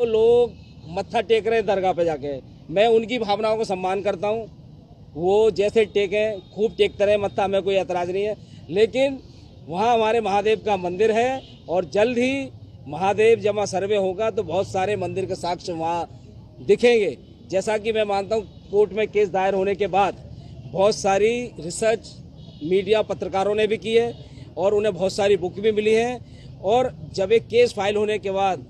लोग मत्था टेक रहे हैं दरगाह पे जाके, मैं उनकी भावनाओं को सम्मान करता हूँ। वो जैसे टेकें खूब टेकते रहे मत्था, हमें कोई एतराज़ नहीं है। लेकिन वहाँ हमारे महादेव का मंदिर है और जल्द ही महादेव जब वहाँ सर्वे होगा तो बहुत सारे मंदिर के साक्ष्य वहाँ दिखेंगे। जैसा कि मैं मानता हूँ कोर्ट में केस दायर होने के बाद बहुत सारी रिसर्च मीडिया पत्रकारों ने भी की है और उन्हें बहुत सारी बुक भी मिली हैं, और जब एक केस फाइल होने के बाद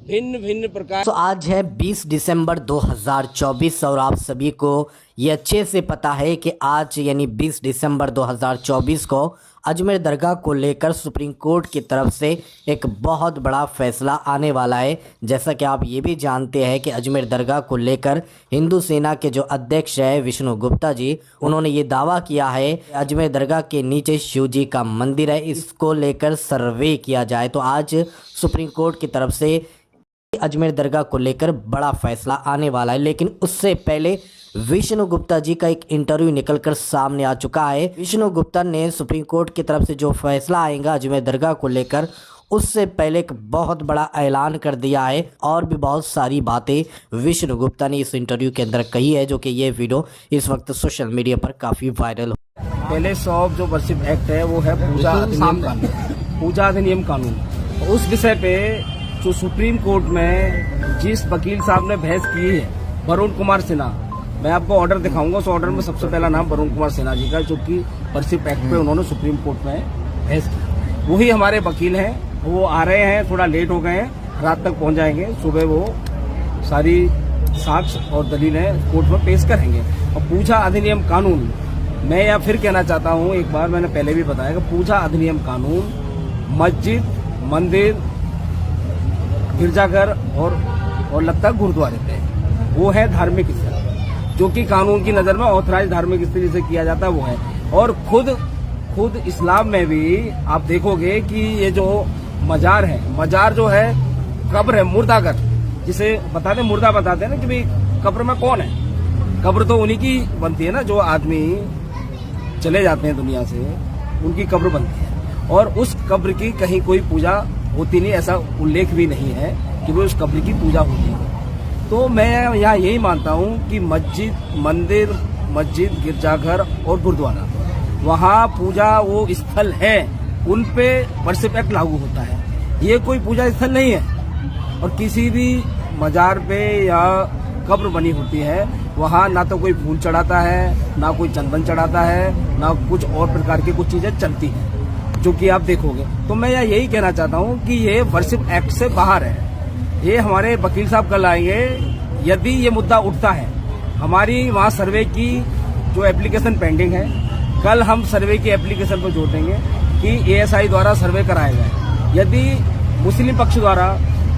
भिन्न भिन्न प्रकार। तो आज है 20 दिसंबर 2024 और आप सभी को ये अच्छे से पता है कि आज यानी 20 दिसंबर 2024 को अजमेर दरगाह को लेकर सुप्रीम कोर्ट की तरफ से एक बहुत बड़ा फैसला आने वाला है। जैसा कि आप ये भी जानते हैं कि अजमेर दरगाह को लेकर हिंदू सेना के जो अध्यक्ष है विष्णु गुप्ता जी, उन्होंने ये दावा किया है कि अजमेर दरगाह के नीचे शिव जी का मंदिर है, इसको लेकर सर्वे किया जाए। तो आज सुप्रीम कोर्ट की तरफ से अजमेर दरगाह को लेकर बड़ा फैसला आने वाला है। लेकिन उससे पहले विष्णु गुप्ता जी का एक इंटरव्यू निकलकर सामने आ चुका है। विष्णु गुप्ता ने सुप्रीम कोर्ट की तरफ से जो फैसला आएगा अजमेर दरगाह को लेकर, उससे पहले एक बहुत बड़ा ऐलान कर दिया है और भी बहुत सारी बातें विष्णु गुप्ता ने इस इंटरव्यू के अंदर कही है, जो कि ये वीडियो इस वक्त सोशल मीडिया पर काफ़ी वायरल हो। पहले जो वर्शिप एक्ट है वो है पूजा अधिनियम कानून। उस विषय पे जो सुप्रीम कोर्ट में जिस वकील साहब ने बहस की है, वरुण कुमार सिन्हा, मैं आपको ऑर्डर दिखाऊंगा। उस ऑर्डर में सबसे पहला नाम वरुण कुमार सिन्हा जी का, जो कि वर्शिप एक्ट पे उन्होंने सुप्रीम कोर्ट में बहस की। वही हमारे वकील हैं, वो आ रहे हैं, थोड़ा लेट हो गए हैं, रात तक पहुंच जाएंगे। सुबह वो सारी साक्ष्य और दलीलें कोर्ट में पेश करेंगे। और पूजा अधिनियम कानून, मैं यह फिर कहना चाहता हूँ, एक बार मैंने पहले भी बताया कि पूजा अधिनियम कानून मस्जिद, मंदिर, गिरजाघर और लगता है गुरुद्वारे पे, वो है धार्मिक स्थल, जो कि कानून की नज़र में ऑथराइज धार्मिक स्थल जिसे किया जाता है वो है। और खुद इस्लाम में भी आप देखोगे कि ये जो मजार है, मजार जो है कब्र है, मुर्दाघर जिसे बताते, मुर्दा बताते हैं ना कि भाई कब्र में कौन है। कब्र तो उन्हीं की बनती है ना, जो आदमी चले जाते हैं दुनिया से, उनकी कब्र बनती है। और उस कब्र की कहीं कोई पूजा होती नहीं, ऐसा उल्लेख भी नहीं है कि वो उस कब्र की पूजा होती है। तो मैं यहाँ यही मानता हूँ कि मंदिर, मस्जिद, गिरजाघर और गुरुद्वारा, वहाँ पूजा वो स्थल है, उन पे वर्शिप एक्ट लागू होता है। ये कोई पूजा स्थल नहीं है। और किसी भी मजार पे या कब्र बनी होती है, वहाँ ना तो कोई फूल चढ़ाता है, ना कोई चंदन चढ़ाता है, ना कुछ और प्रकार की कुछ चीजें चलती हैं, जो कि आप देखोगे। तो मैं यही कहना चाहता हूँ कि ये वर्शिप एक्ट से बाहर है। ये हमारे वकील साहब कल आएंगे, यदि ये मुद्दा उठता है, हमारी वहाँ सर्वे की जो एप्लीकेशन पेंडिंग है, कल हम सर्वे की एप्लीकेशन को जोड़ देंगे कि ASI द्वारा सर्वे कराया जाए। यदि मुस्लिम पक्ष द्वारा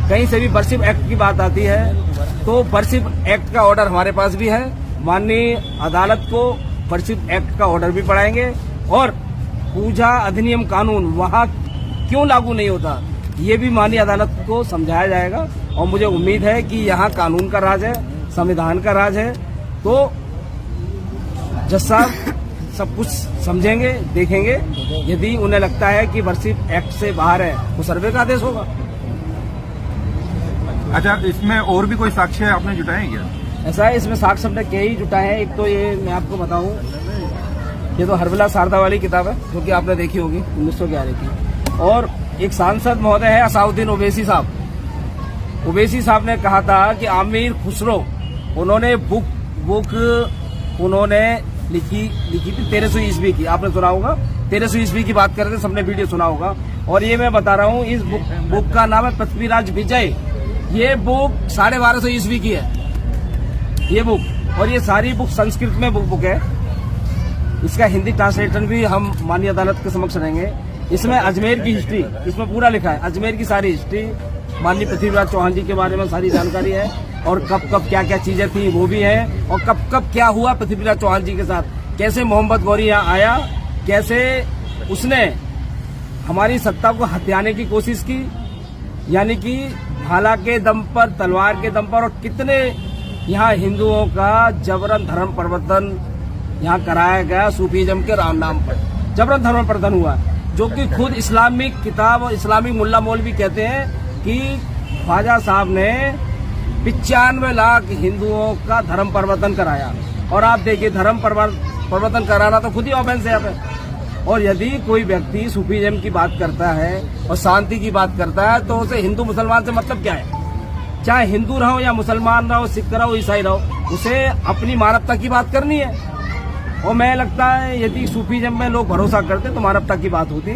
कहीं से भी वर्शिप एक्ट की बात आती है तो वर्शिप एक्ट का ऑर्डर हमारे पास भी है, माननीय अदालत को वर्शिप एक्ट का ऑर्डर भी पढ़ाएंगे। और पूजा अधिनियम कानून वहाँ क्यों लागू नहीं होता, ये भी माननीय अदालत को समझाया जाएगा। और मुझे उम्मीद है कि यहाँ कानून का राज है, संविधान का राज है। तो जज साहब सब कुछ समझेंगे, देखेंगे। यदि उन्हें लगता है कि वर्शिप एक्ट से बाहर है तो सर्वे का आदेश होगा। अच्छा, इसमें और भी कोई साक्ष्य आपने जुटाए क्या? ऐसा है, इसमें साक्ष्य हमने कई जुटाए हैं। एक तो ये मैं आपको बताऊं, ये तो हरबिला शारदा वाली किताब है, जो कि आपने देखी होगी 1911 की। और एक सांसद महोदय है असाउद्दीन ओवैसी साहब। ओवैसी साहब ने कहा था कि आमिर खुसरो, उन्होंने बुक उन्होंने लिखी थी 1300 ईस्वी की, आपने सुना होगा, 1300 ईस्वी की बात कर रहे थे, सबने वीडियो सुना होगा। और ये मैं बता रहा हूँ, इस बुक का नाम है पृथ्वीराज विजय। ये बुक 1250 ईस्वी की है ये बुक, और ये सारी बुक संस्कृत में बुक है। इसका हिंदी ट्रांसलेशन भी हम माननीय अदालत के समक्ष रहेंगे। इसमें अजमेर की हिस्ट्री, इसमें पूरा लिखा है, अजमेर की सारी हिस्ट्री, माननीय पृथ्वीराज चौहान जी के बारे में सारी जानकारी है। और कब क्या क्या चीजें थी वो भी है, और कब क्या हुआ पृथ्वीराज चौहान जी के साथ, कैसे मोहम्मद गौरी यहाँ आया, कैसे उसने हमारी सत्ता को हथियाने की कोशिश की, यानी कि भाला के दम पर, तलवार के दम पर, और कितने यहाँ हिंदुओं का जबरन धर्म परिवर्तन यहाँ कराया गया सूफीज्म के नाम पर, जबरन धर्म परिवर्तन हुआ, जो कि खुद इस्लामिक किताब और इस्लामिक मुल्ला मौलवी कहते हैं कि ख्वाजा साहब ने 95 लाख हिंदुओं का धर्म परिवर्तन कराया। और आप देखिए, धर्म परिवर्तन कराना तो खुद ही ऑफेंस है यहाँ पे। और यदि कोई व्यक्ति सूफीज्म की बात करता है और शांति की बात करता है, तो उसे हिंदू मुसलमान से मतलब क्या है? चाहे हिंदू रहो या मुसलमान रहो, सिख रहो, ईसाई रहो, उसे अपनी मानवता की बात करनी है। और मैं लगता है यदि सूफीज्म में लोग भरोसा करते तो मानवता की बात होती।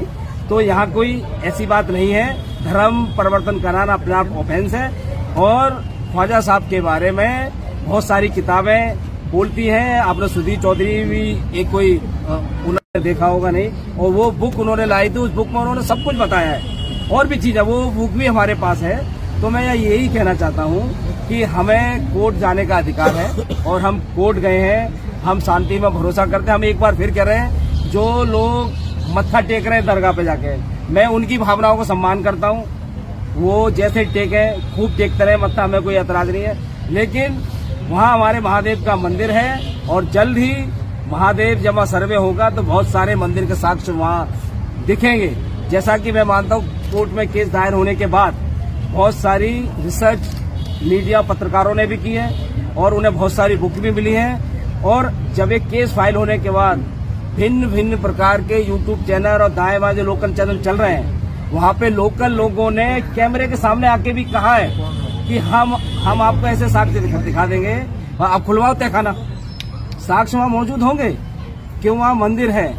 तो यहाँ कोई ऐसी बात नहीं है। धर्म परिवर्तन कराना अपने आप ऑफेंस है। और ख्वाजा साहब के बारे में बहुत सारी किताबें बोलती हैं। आपने सुधीर चौधरी भी एक कोई उन्होंने देखा होगा नहीं, और वो बुक उन्होंने लाई थी, उस बुक में उन्होंने सब कुछ बताया है। और भी चीज़ है, वो बुक भी हमारे पास है। तो मैं यही कहना चाहता हूँ कि हमें कोर्ट जाने का अधिकार है, और हम कोर्ट गए हैं। हम शांति में भरोसा करते हैं। हम एक बार फिर कह रहे हैं, जो लोग मत्था टेक रहे हैं दरगाह पे जाके, मैं उनकी भावनाओं को सम्मान करता हूँ। वो जैसे टेके खूब टेकते रहे मत्था, हमें कोई एतराज नहीं है। लेकिन वहाँ हमारे महादेव का मंदिर है, और जल्द ही महादेव जब वहाँ सर्वे होगा तो बहुत सारे मंदिर के साक्ष्य वहाँ दिखेंगे। जैसा कि मैं मानता हूँ, कोर्ट में केस दायर होने के बाद बहुत सारी रिसर्च मीडिया पत्रकारों ने भी की है, और उन्हें बहुत सारी बुक भी मिली है। और जब एक केस फाइल होने के बाद भिन्न भिन्न प्रकार के यूट्यूब चैनल और दाएं बाएं जो लोकल चैनल चल रहे हैं, वहाँ पे लोकल लोगों ने कैमरे के सामने आके भी कहा है कि हम आपको ऐसे साक्ष्य दिखा देंगे, आप खुलवाओ तहखाना। साक्ष्य वहाँ मौजूद होंगे, क्यों? वहाँ मंदिर है,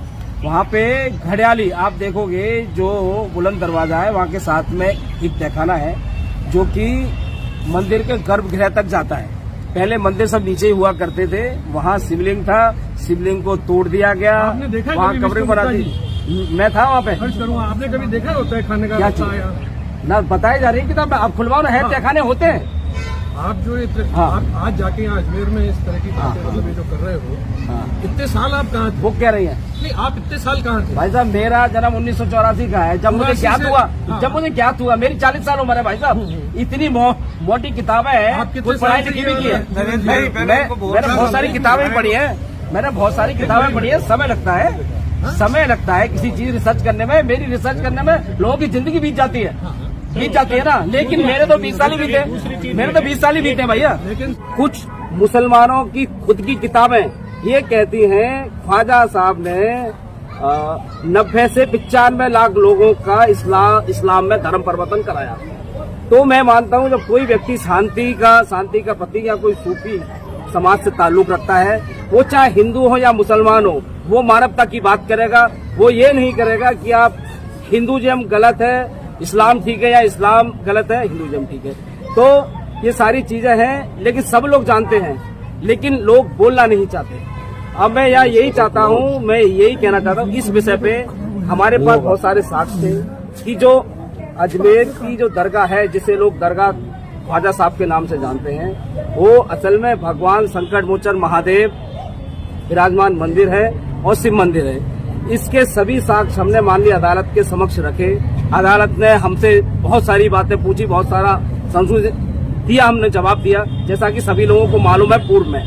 वहाँ पे घड़ियाली आप देखोगे, जो बुलंद दरवाजा है वहाँ के साथ में एक तहखाना है जो कि मंदिर के गर्भगृह तक जाता है। पहले मंदिर सब नीचे ही हुआ करते थे, वहाँ शिवलिंग था, शिवलिंग को तोड़ दिया गया, वहाँ कब्रें बना दी। मैं था वहाँ पे। आपने कभी देखा होता है खाने का? क्या चीज ना बताई जा रही है किताब, आप खुलवाओ ना, है तहखाने होते हैं। आप जो आप आज जाके यहाँ अजमेर में इस तरह की बातें मतलब ये जो कर रहे हो, इतने साल आप कहाँ थे? वो कह रही है नहीं, आप इतने साल कहाँ थे? भाई साहब, मेरा जन्म 1984 का है। जब मुझे ज्ञात हुआ, मेरी 40 साल उम्र है भाई साहब। इतनी मोटी किताबें हैं, कुछ पढ़ाई लिखी भी की है। मैंने बहुत सारी किताबें पढ़ी है, समय लगता है किसी चीज रिसर्च करने में। मेरी रिसर्च करने में लोगों की जिंदगी बीत जाती है ना। लेकिन मेरे तो 20 साल ही बीते भैया। लेकिन कुछ मुसलमानों की खुद की किताबें ये कहती हैं, ख्वाजा साहब ने 90 से 95 लाख लोगों का इस्लाम में धर्म परिवर्तन कराया। तो मैं मानता हूँ, जब कोई व्यक्ति शांति का प्रतीक या कोई सूफी समाज से ताल्लुक रखता है, वो चाहे हिंदू हो या मुसलमान हो, वो मानवता की बात करेगा। वो ये नहीं करेगा कि आप हिंदुज़म गलत है, इस्लाम ठीक है, या इस्लाम गलत है, हिंदुज़म ठीक है। तो ये सारी चीजें हैं, लेकिन सब लोग जानते हैं, लेकिन लोग बोलना नहीं चाहते। अब मैं यहाँ यही चाहता हूँ, मैं यही कहना चाहता हूँ, इस विषय पे हमारे पास बहुत सारे साक्ष्य थे कि जो अजमेर की जो दरगाह है, जिसे लोग दरगाह ख्वाजा साहब के नाम से जानते हैं, वो असल में भगवान संकट मोचन महादेव विराजमान मंदिर है और शिव मंदिर है। इसके सभी साक्ष्य हमने माननीय अदालत के समक्ष रखे। अदालत ने हमसे बहुत सारी बातें पूछी, बहुत सारा संशोधन दिया, हमने जवाब दिया, जैसा कि सभी लोगों को मालूम है पूर्व में।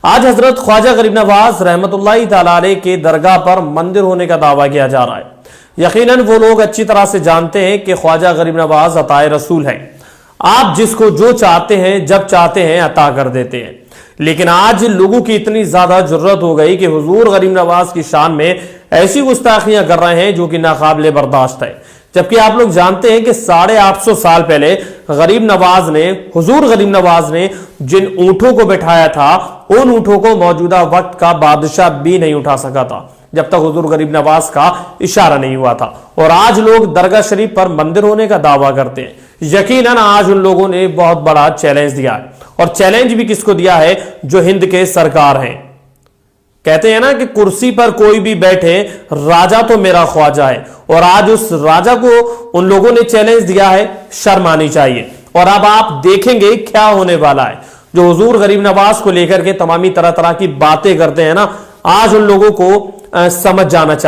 आज हजरत ख्वाजा गरीब नवाज रहमतुल्लाह तआला अलैह के दरगाह पर मंदिर होने का दावा किया जा रहा है। यकीनन वो लोग अच्छी तरह से जानते हैं कि ख्वाजा गरीब नवाज अताए रसूल हैं। आप जिसको जो चाहते हैं, जब चाहते हैं, अता कर देते हैं। लेकिन आज लोगों की इतनी ज्यादा जरूरत हो गई कि हुजूर गरीब नवाज की शान में ऐसी गुस्ताखियां कर रहे हैं जो कि नाकाबिले बर्दाश्त है। जबकि आप लोग जानते हैं कि 850 साल पहले हुजूर गरीब नवाज ने जिन ऊंटों को बैठाया था, उन ऊंटों को मौजूदा वक्त का बादशाह भी नहीं उठा सका था, जब तक हुजूर गरीब नवाज का इशारा नहीं हुआ था। और आज लोग दरगाह शरीफ पर मंदिर होने का दावा करते हैं। यकीनन आज उन लोगों ने बहुत बड़ा चैलेंज दिया है, और चैलेंज भी किसको दिया है? जो हिंद के सरकार हैं। कहते हैं ना कि कुर्सी पर कोई भी बैठे, राजा तो मेरा ख्वाजा है। और आज उस राजा को उन लोगों ने चैलेंज दिया है, शर्म आनी चाहिए। और अब आप देखेंगे क्या होने वाला है। जो हुजूर गरीब नवाज को लेकर के तमामी तरह तरह की बातें करते हैं ना, आज उन लोगों को समझ जाना चाहिए।